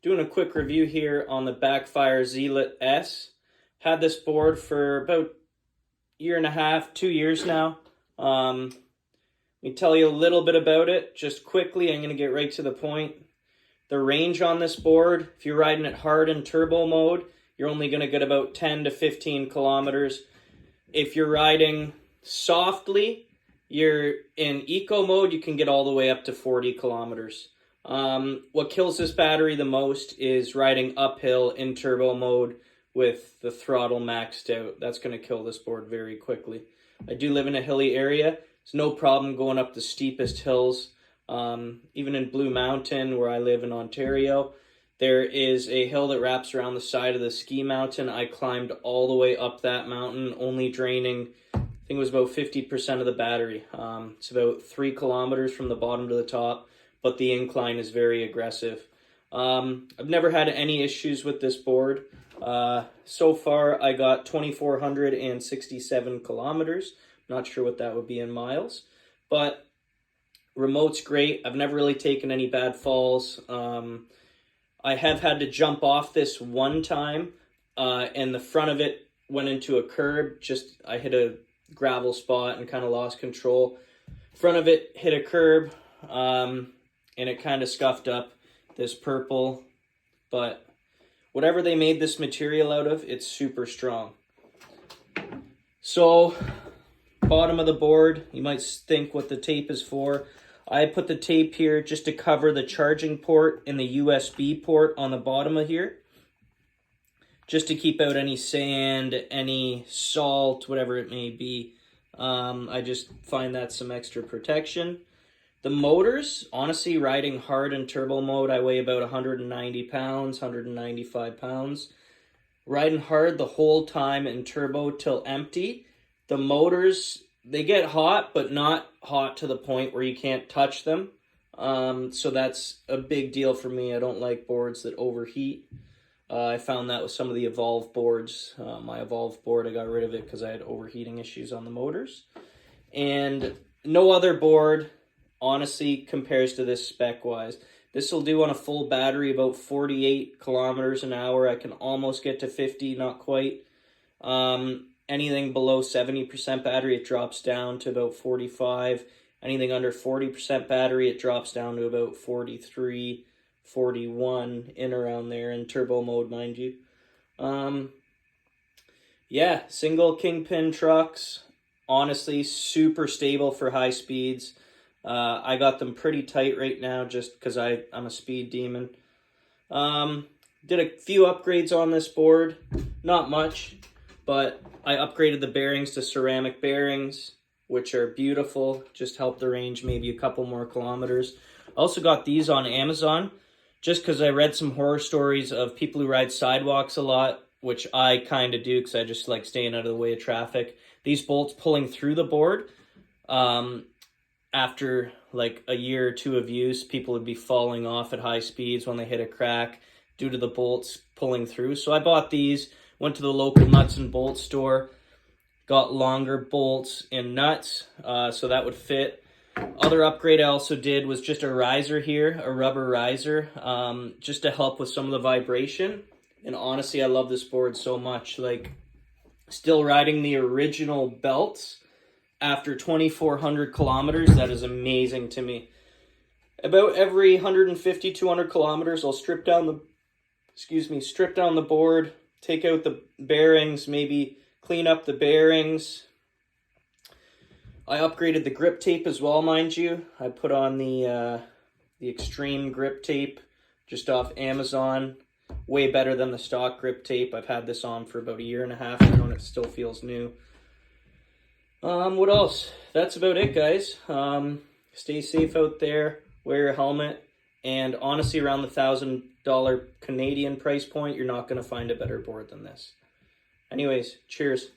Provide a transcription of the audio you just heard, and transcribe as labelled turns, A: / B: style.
A: Doing a quick review here on the Backfire Zealot S. Had this board for about a year and a half, 2 years now. Let me tell you a little bit about it. Just quickly, I'm going to get right to the point. The range on this board, if you're riding it hard in turbo mode, you're only going to get about 10 to 15 kilometers. If you're riding softly, you're in eco mode, you can get all the way up to 40 kilometers. What kills this battery the most is riding uphill in turbo mode with the throttle maxed out. That's going to kill this board very quickly. I do live in a hilly area. It's no problem going up the steepest hills. Even in Blue Mountain, where I live in Ontario, there is a hill that wraps around the side of the ski mountain. I climbed all the way up that mountain, only draining, I think it was about 50% of the battery. It's about 3 kilometers from the bottom to the top, but the incline is very aggressive. I've never had any issues with this board. So far, I got 2,467 kilometers. Not sure what that would be in miles, but remote's great. I've never really taken any bad falls. I have had to jump off this one time, and the front of it went into a curb. I hit a gravel spot and kind of lost control. Front of it hit a curb, and it kind of scuffed up this purple, but whatever they made this material out of, it's super strong. So, bottom of the board, you might think what the tape is for. I put the tape here just to cover the charging port and the USB port on the bottom of here, just to keep out any sand, any salt, whatever it may be. I just find that some extra protection. The motors, honestly, riding hard in turbo mode, I weigh about 190 pounds, 195 pounds. Riding hard the whole time in turbo till empty. The motors, they get hot, but not hot to the point where you can't touch them. So that's a big deal for me. I don't like boards that overheat. I found that with some of the Evolve boards. My Evolve board, I got rid of it because I had overheating issues on the motors. And no other board, honestly, compares to this spec-wise. This will do on a full battery about 48 kilometers an hour. I can almost get to 50, not quite. Anything below 70% battery, it drops down to about 45. Anything under 40% battery, it drops down to about 43, 41, in around there, in turbo mode, mind you. Yeah, single kingpin trucks. Honestly, super stable for high speeds. I got them pretty tight right now just because I'm a speed demon. Did a few upgrades on this board. Not much, but I upgraded the bearings to ceramic bearings, which are beautiful. Just help the range maybe a couple more kilometers. I also got these on Amazon just because I read some horror stories of people who ride sidewalks a lot, which I kind of do because I just like staying out of the way of traffic. These bolts pulling through the board, after like a year or two of use, people would be falling off at high speeds when they hit a crack due to the bolts pulling through. So I bought these, went to the local nuts and bolts store, got longer bolts and nuts, so that would fit. Other upgrade I also did was just a riser here, a rubber riser, just to help with some of the vibration. And honestly, I love this board so much. Like, still riding the original belts after 2,400 kilometers, that is amazing to me. About every 150, 200 kilometers, I'll strip down the board, take out the bearings, maybe clean up the bearings. I upgraded the grip tape as well, mind you. I put on the extreme grip tape just off Amazon. Way better than the stock grip tape. I've had this on for about a year and a half now, and it still feels new. What else? That's about it, guys. Stay safe out there, wear your helmet, and honestly, around the $1,000 Canadian price point, you're not going to find a better board than this. Anyways, cheers.